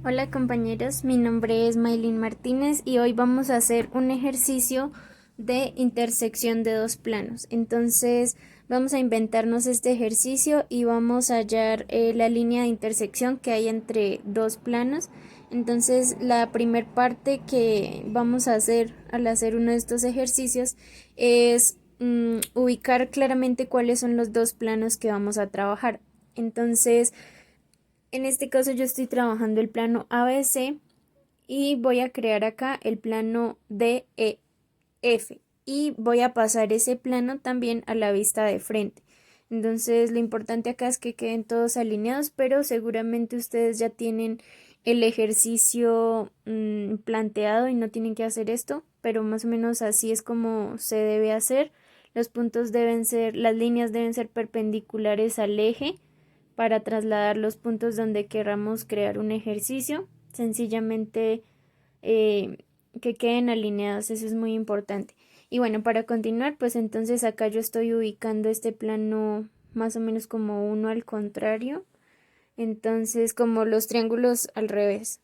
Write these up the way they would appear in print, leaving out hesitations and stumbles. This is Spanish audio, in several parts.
Hola compañeros, mi nombre es Maylin Martínez y hoy vamos a hacer un ejercicio de intersección de dos planos. Entonces vamos a inventarnos este ejercicio y vamos a hallar la línea de intersección que hay entre dos planos. Entonces la primer parte que vamos a hacer al hacer uno de estos ejercicios es ubicar claramente cuáles son los dos planos que vamos a trabajar. Entonces, en este caso yo estoy trabajando el plano ABC y voy a crear acá el plano DEF y voy a pasar ese plano también a la vista de frente. Entonces lo importante acá es que queden todos alineados, pero seguramente ustedes ya tienen el ejercicio planteado y no tienen que hacer esto, pero más o menos así es como se debe hacer. Los puntos deben ser, las líneas deben ser perpendiculares al eje para trasladar los puntos donde queramos crear un ejercicio. Sencillamente eh, que queden alineados, eso es muy importante. Y bueno, para continuar, pues entonces acá yo estoy ubicando este plano más o menos como uno al contrario. Entonces, como los triángulos al revés,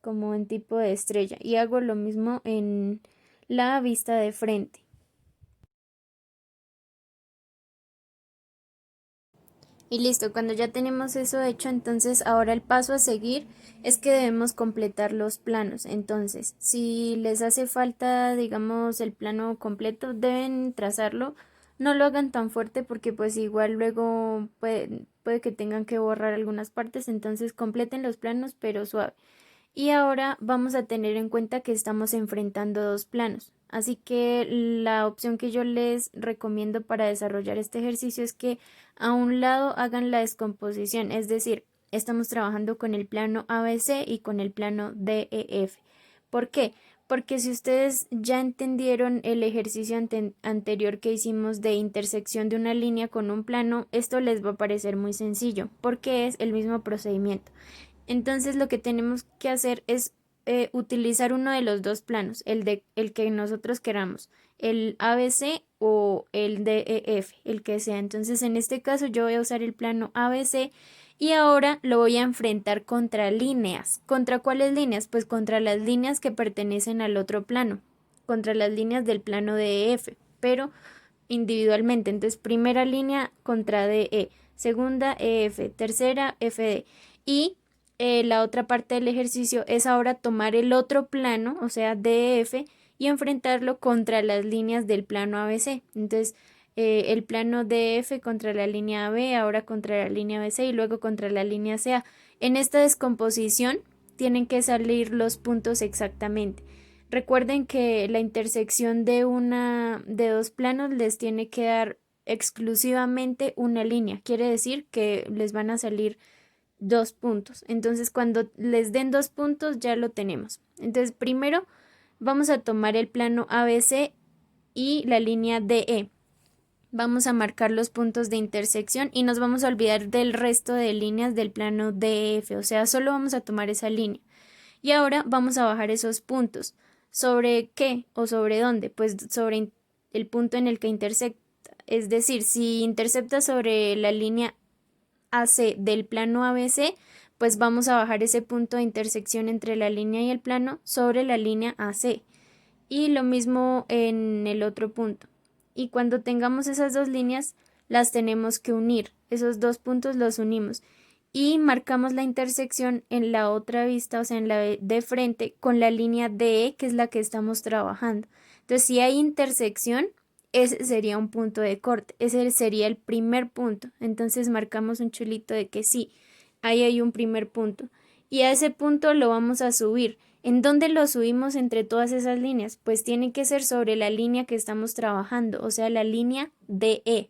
como en tipo de estrella. Y hago lo mismo en la vista de frente. Y listo, cuando ya tenemos eso hecho, entonces ahora el paso a seguir es que debemos completar los planos. Entonces, si les hace falta, digamos, el plano completo, deben trazarlo. No lo hagan tan fuerte porque pues igual luego puede que tengan que borrar algunas partes, entonces completen los planos pero suave. Y ahora vamos a tener en cuenta que estamos enfrentando dos planos. Así que la opción que yo les recomiendo para desarrollar este ejercicio es que a un lado hagan la descomposición, es decir, estamos trabajando con el plano ABC y con el plano DEF. ¿Por qué? Porque si ustedes ya entendieron el ejercicio anterior que hicimos de intersección de una línea con un plano, esto les va a parecer muy sencillo, porque es el mismo procedimiento. Entonces lo que tenemos que hacer es utilizar uno de los dos planos, el que nosotros queramos, el ABC o el DEF, el que sea. Entonces en este caso yo voy a usar el plano ABC y ahora lo voy a enfrentar contra líneas. ¿Contra cuáles líneas? Pues contra las líneas que pertenecen al otro plano, contra las líneas del plano DEF, pero individualmente. Entonces primera línea contra DE, segunda EF, tercera FD. Y la otra parte del ejercicio es ahora tomar el otro plano, o sea, DF, y enfrentarlo contra las líneas del plano ABC. Entonces, el plano DF contra la línea AB, ahora contra la línea BC y luego contra la línea CA. En esta descomposición tienen que salir los puntos exactamente. Recuerden que la intersección de dos planos les tiene que dar exclusivamente una línea. Quiere decir que les van a salir dos puntos. Entonces, cuando les den dos puntos, ya lo tenemos. Entonces, primero vamos a tomar el plano ABC y la línea DE. Vamos a marcar los puntos de intersección y nos vamos a olvidar del resto de líneas del plano DF, o sea, solo vamos a tomar esa línea. Y ahora vamos a bajar esos puntos. ¿Sobre qué o sobre dónde? Pues sobre el punto en el que intersecta. Es decir, si intercepta sobre la línea AC del plano ABC, pues vamos a bajar ese punto de intersección entre la línea y el plano sobre la línea AC. Y lo mismo en el otro punto. Y cuando tengamos esas dos líneas, las tenemos que unir. Esos dos puntos los unimos. Y marcamos la intersección en la otra vista, o sea, en la de frente, con la línea DE, que es la que estamos trabajando. Entonces, si hay intersección, ese sería un punto de corte. Ese sería el primer punto. Entonces, marcamos un chulito de que sí, ahí hay un primer punto. Y a ese punto lo vamos a subir. ¿En dónde lo subimos entre todas esas líneas? Pues tiene que ser sobre la línea que estamos trabajando, o sea, la línea DE,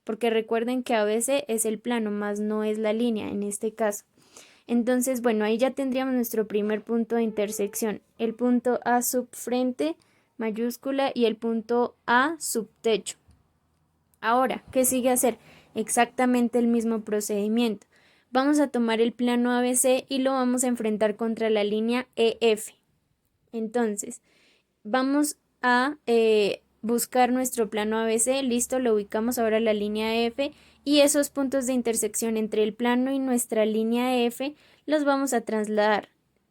porque recuerden que a veces es el plano, más no es la línea en este caso. Entonces, bueno, ahí ya tendríamos nuestro primer punto de intersección, el punto A subfrente mayúscula y el punto A subtecho. Ahora, ¿qué sigue hacer? Exactamente el mismo procedimiento. Vamos a tomar el plano ABC y lo vamos a enfrentar contra la línea EF. Entonces, vamos a buscar nuestro plano ABC, listo, lo ubicamos ahora la línea F y esos puntos de intersección entre el plano y nuestra línea F los vamos a trasladar.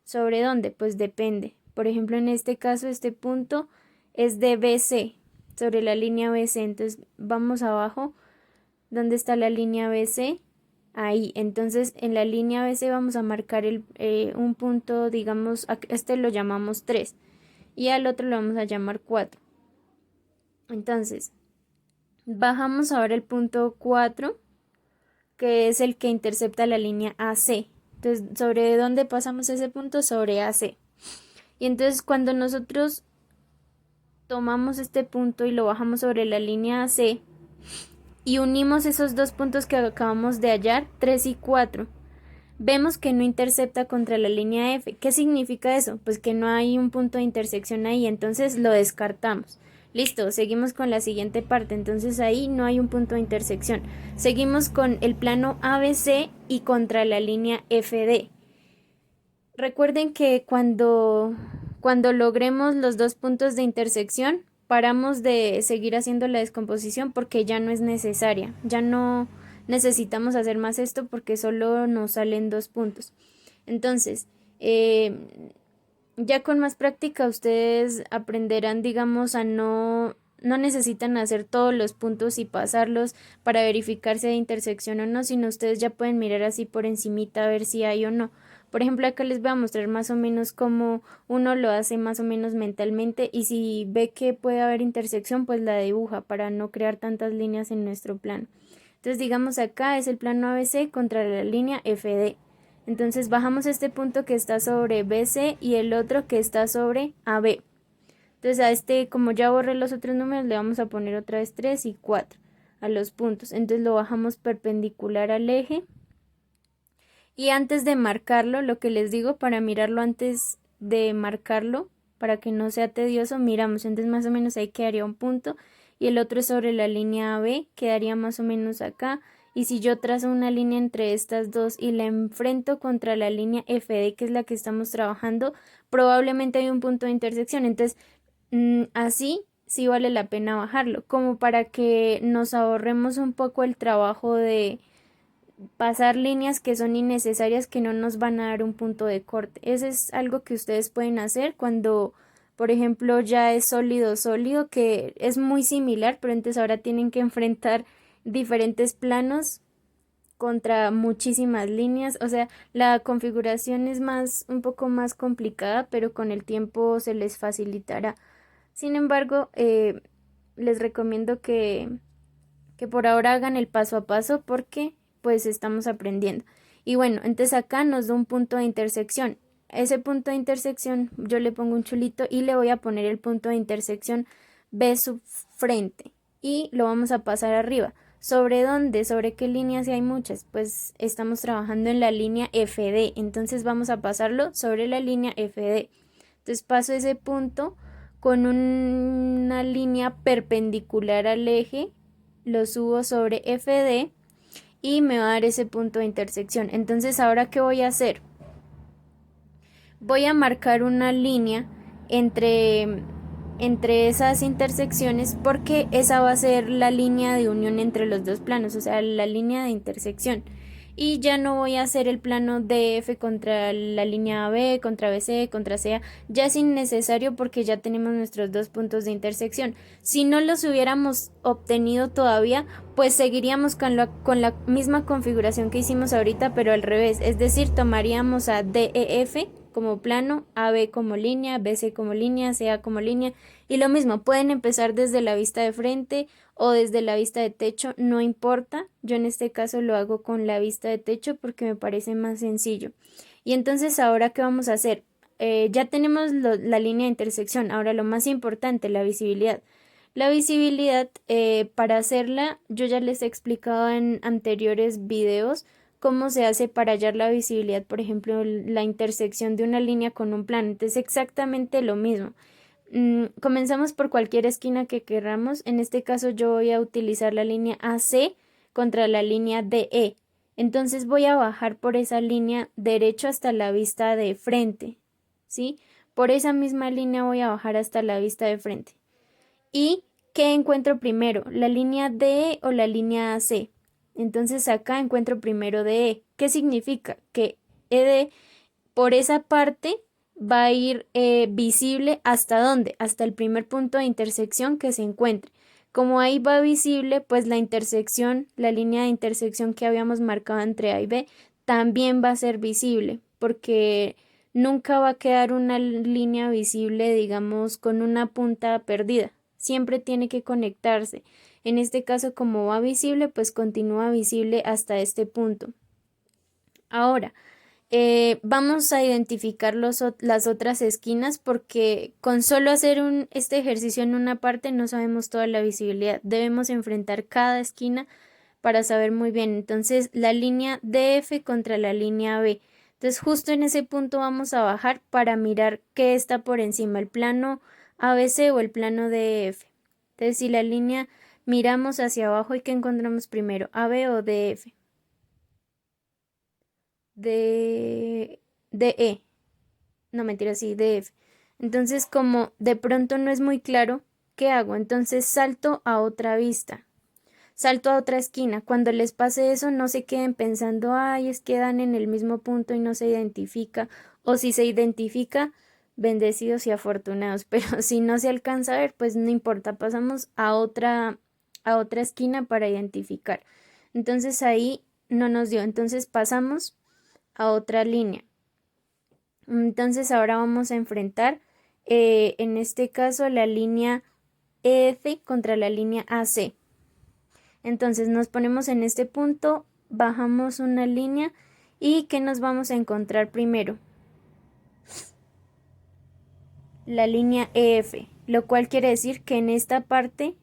¿Sobre dónde? Pues depende. Por ejemplo, en este caso, este punto es de BC, sobre la línea BC. Entonces vamos abajo, ¿dónde está la línea BC? Ahí. Entonces en la línea BC vamos a marcar un punto, digamos, este lo llamamos 3 y al otro lo vamos a llamar 4. Entonces, bajamos ahora el punto 4, que es el que intercepta la línea AC. Entonces, ¿sobre dónde pasamos ese punto? Sobre AC. Y entonces cuando nosotros tomamos este punto y lo bajamos sobre la línea AC y unimos esos dos puntos que acabamos de hallar, 3 y 4, vemos que no intercepta contra la línea F. ¿Qué significa eso? Pues que no hay un punto de intersección ahí, entonces lo descartamos. Listo, seguimos con la siguiente parte, entonces ahí no hay un punto de intersección. Seguimos con el plano ABC y contra la línea FD. Recuerden que cuando logremos los dos puntos de intersección, paramos de seguir haciendo la descomposición porque ya no es necesaria, ya no necesitamos hacer más esto porque solo nos salen dos puntos. Entonces, ya con más práctica ustedes aprenderán, digamos, a no necesitan hacer todos los puntos y pasarlos para verificar si hay intersección o no, sino ustedes ya pueden mirar así por encimita a ver si hay o no. Por ejemplo, acá les voy a mostrar más o menos cómo uno lo hace más o menos mentalmente y si ve que puede haber intersección, pues la dibuja para no crear tantas líneas en nuestro plano. Entonces, digamos acá es el plano ABC contra la línea FD. Entonces bajamos este punto que está sobre BC y el otro que está sobre AB. Entonces a este, como ya borré los otros números, le vamos a poner otra vez 3 y 4 a los puntos. Entonces lo bajamos perpendicular al eje. Y antes de marcarlo, lo que les digo, para mirarlo antes de marcarlo, para que no sea tedioso, miramos. Entonces más o menos ahí quedaría un punto. Y el otro sobre la línea AB, quedaría más o menos acá. Y si yo trazo una línea entre estas dos y la enfrento contra la línea FD, que es la que estamos trabajando, probablemente hay un punto de intersección. Entonces, así sí vale la pena bajarlo, como para que nos ahorremos un poco el trabajo de pasar líneas que son innecesarias, que no nos van a dar un punto de corte. Eso es algo que ustedes pueden hacer cuando, por ejemplo, ya es sólido sólido, que es muy similar, pero entonces ahora tienen que enfrentar diferentes planos contra muchísimas líneas. O sea, la configuración es un poco más complicada, pero con el tiempo se les facilitará. Sin embargo, les recomiendo que por ahora hagan el paso a paso porque pues estamos aprendiendo. Y bueno, entonces acá nos da un punto de intersección. Ese punto de intersección yo le pongo un chulito y le voy a poner el punto de intersección B sub frente y lo vamos a pasar arriba. ¿Sobre dónde? ¿Sobre qué líneas? Si hay muchas, pues estamos trabajando en la línea FD, entonces vamos a pasarlo sobre la línea FD. Entonces paso ese punto con una línea perpendicular al eje, lo subo sobre FD y me va a dar ese punto de intersección. Entonces, ¿ahora qué voy a hacer? Voy a marcar una línea entre esas intersecciones porque esa va a ser la línea de unión entre los dos planos, o sea, la línea de intersección. Y ya no voy a hacer el plano DF contra la línea AB, contra BC, contra CA. Ya es innecesario porque ya tenemos nuestros dos puntos de intersección. Si no los hubiéramos obtenido todavía, pues seguiríamos con la misma configuración que hicimos ahorita, pero al revés. Es decir, tomaríamos a DEF como plano, AB como línea, BC como línea, CA como línea. Y lo mismo, pueden empezar desde la vista de frente o desde la vista de techo, no importa. Yo en este caso lo hago con la vista de techo porque me parece más sencillo. Y entonces, ¿ahora qué vamos a hacer? Ya tenemos la línea de intersección. Ahora lo más importante, la visibilidad. La visibilidad, para hacerla, yo ya les he explicado en anteriores videos cómo se hace para hallar la visibilidad, por ejemplo, la intersección de una línea con un plano. Entonces, exactamente lo mismo. Comenzamos por cualquier esquina que queramos. En este caso yo voy a utilizar la línea AC contra la línea DE. Entonces voy a bajar por esa línea derecho hasta la vista de frente, ¿sí? Por esa misma línea voy a bajar hasta la vista de frente. ¿Y qué encuentro primero? ¿La línea DE o la línea AC? Entonces acá encuentro primero DE. ¿Qué significa? Que ED por esa parte va a ir visible hasta dónde, hasta el primer punto de intersección que se encuentre. Como ahí va visible, pues la intersección, la línea de intersección que habíamos marcado entre A y B, también va a ser visible, porque nunca va a quedar una línea visible, digamos, con una punta perdida. Siempre tiene que conectarse. En este caso, como va visible, pues continúa visible hasta este punto. Ahora, vamos a identificar las otras esquinas porque con solo hacer este ejercicio en una parte no sabemos toda la visibilidad. Debemos enfrentar cada esquina para saber muy bien. Entonces, la línea DF contra la línea B. Entonces, justo en ese punto vamos a bajar para mirar qué está por encima, el plano ABC o el plano DF. Entonces, si la línea miramos hacia abajo, ¿y qué encontramos primero? ¿AB o DF? DE. No, mentira, sí, DF. Entonces, como de pronto no es muy claro, ¿qué hago? Entonces salto a otra vista. Salto a otra esquina. Cuando les pase eso, no se queden pensando, ay, es que dan en el mismo punto y no se identifica. O si se identifica, bendecidos y afortunados. Pero si no se alcanza a ver, pues no importa. Pasamos a otra esquina para identificar. Entonces ahí no nos dio. Entonces pasamos a otra línea. Entonces ahora vamos a enfrentar, en este caso, la línea EF contra la línea AC. Entonces nos ponemos en este punto, bajamos una línea y ¿qué nos vamos a encontrar primero? La línea EF, lo cual quiere decir que en esta parte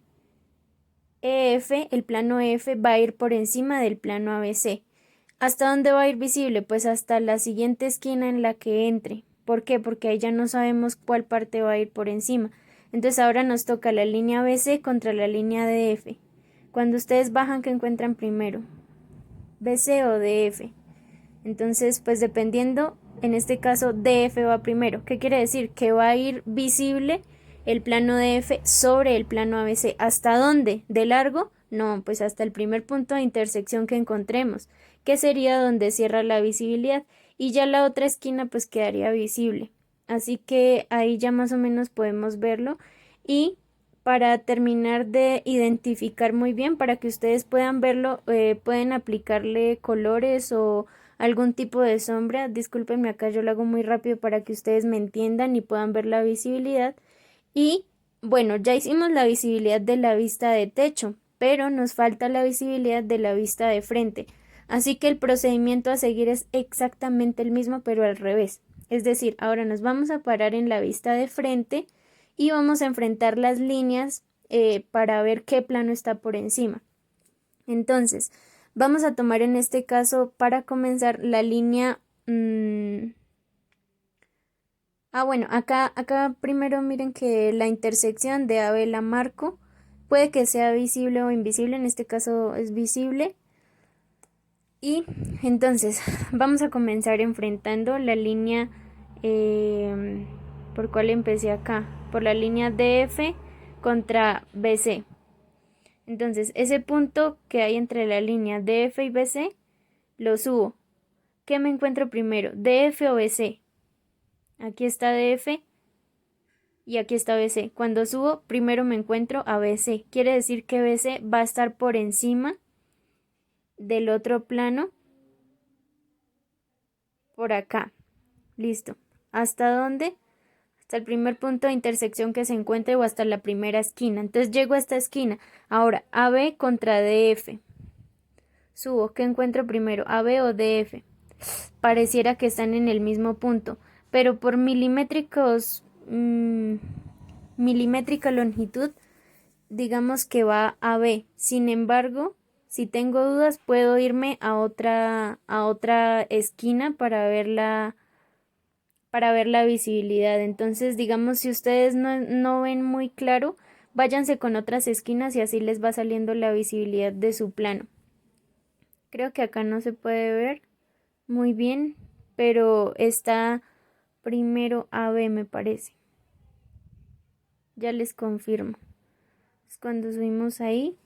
EF, el plano EF va a ir por encima del plano ABC. ¿Hasta dónde va a ir visible? Pues hasta la siguiente esquina en la que entre. ¿Por qué? Porque ahí ya no sabemos cuál parte va a ir por encima. Entonces ahora nos toca la línea BC contra la línea DF. Cuando ustedes bajan, ¿qué encuentran primero? ¿BC o DF? Entonces, pues dependiendo, en este caso DF va primero. ¿Qué quiere decir? Que va a ir visible el plano DF sobre el plano ABC. ¿Hasta dónde? ¿De largo? No, pues hasta el primer punto de intersección que encontremos, que sería donde cierra la visibilidad, y ya la otra esquina pues quedaría visible. Así que ahí ya más o menos podemos verlo, y para terminar de identificar muy bien, para que ustedes puedan verlo, pueden aplicarle colores o algún tipo de sombra. Discúlpenme, acá yo lo hago muy rápido para que ustedes me entiendan y puedan ver la visibilidad. Y bueno, ya hicimos la visibilidad de la vista de techo, pero nos falta la visibilidad de la vista de frente. Así que el procedimiento a seguir es exactamente el mismo, pero al revés. Es decir, ahora nos vamos a parar en la vista de frente y vamos a enfrentar las líneas, para ver qué plano está por encima. Entonces, vamos a tomar en este caso para comenzar la línea. Bueno, acá primero miren que la intersección de AB la marco. Puede que sea visible o invisible, en este caso es visible. Y entonces vamos a comenzar enfrentando la línea, por cuál empecé acá, por la línea DF contra BC. Entonces ese punto que hay entre la línea DF y BC lo subo. ¿Qué me encuentro primero? ¿DF o BC? Aquí está DF y aquí está BC. Cuando subo, primero me encuentro a BC. Quiere decir que BC va a estar por encima del otro plano, por acá. Listo. ¿Hasta dónde? Hasta el primer punto de intersección que se encuentre o hasta la primera esquina. Entonces llego a esta esquina. Ahora, AB contra DF. Subo. ¿Qué encuentro primero? ¿AB o DF? Pareciera que están en el mismo punto, pero por milimétrica longitud, digamos que va a B. Sin embargo, si tengo dudas, puedo irme a otra esquina para ver la visibilidad. Entonces, digamos, si ustedes no ven muy claro, váyanse con otras esquinas y así les va saliendo la visibilidad de su plano. Creo que acá no se puede ver muy bien, pero está primero AB, me parece. Ya les confirmo. Es cuando subimos ahí.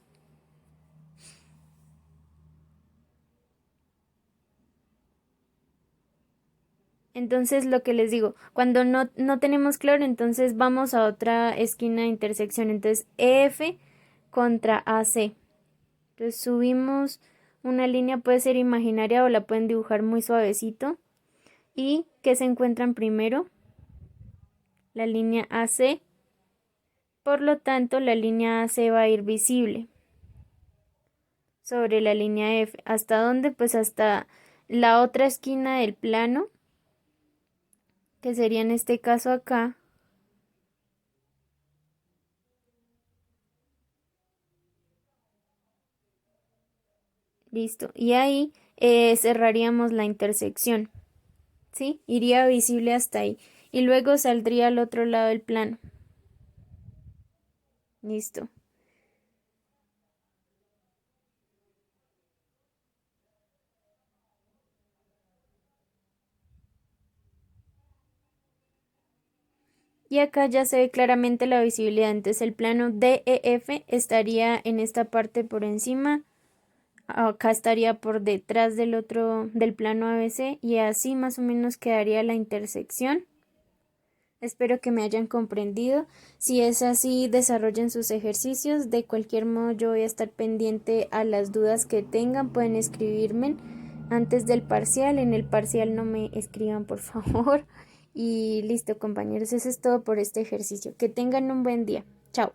Entonces, lo que les digo, cuando no tenemos claro, entonces vamos a otra esquina de intersección. Entonces, EF contra AC. Entonces, subimos una línea, puede ser imaginaria o la pueden dibujar muy suavecito. ¿Y qué se encuentran primero? La línea AC. Por lo tanto, la línea AC va a ir visible sobre la línea F. ¿Hasta dónde? Pues hasta la otra esquina del plano, que sería en este caso acá. Listo. Y ahí cerraríamos la intersección. ¿Sí? Iría visible hasta ahí. Y luego saldría al otro lado del plano. Listo. Y acá ya se ve claramente la visibilidad. Entonces el plano DEF estaría en esta parte por encima. Acá estaría por detrás del otro, del plano ABC. Y así más o menos quedaría la intersección. Espero que me hayan comprendido. Si es así, desarrollen sus ejercicios. De cualquier modo, yo voy a estar pendiente a las dudas que tengan. Pueden escribirme antes del parcial. En el parcial no me escriban, por favor. Y listo, compañeros. Eso es todo por este ejercicio. Que tengan un buen día. Chao.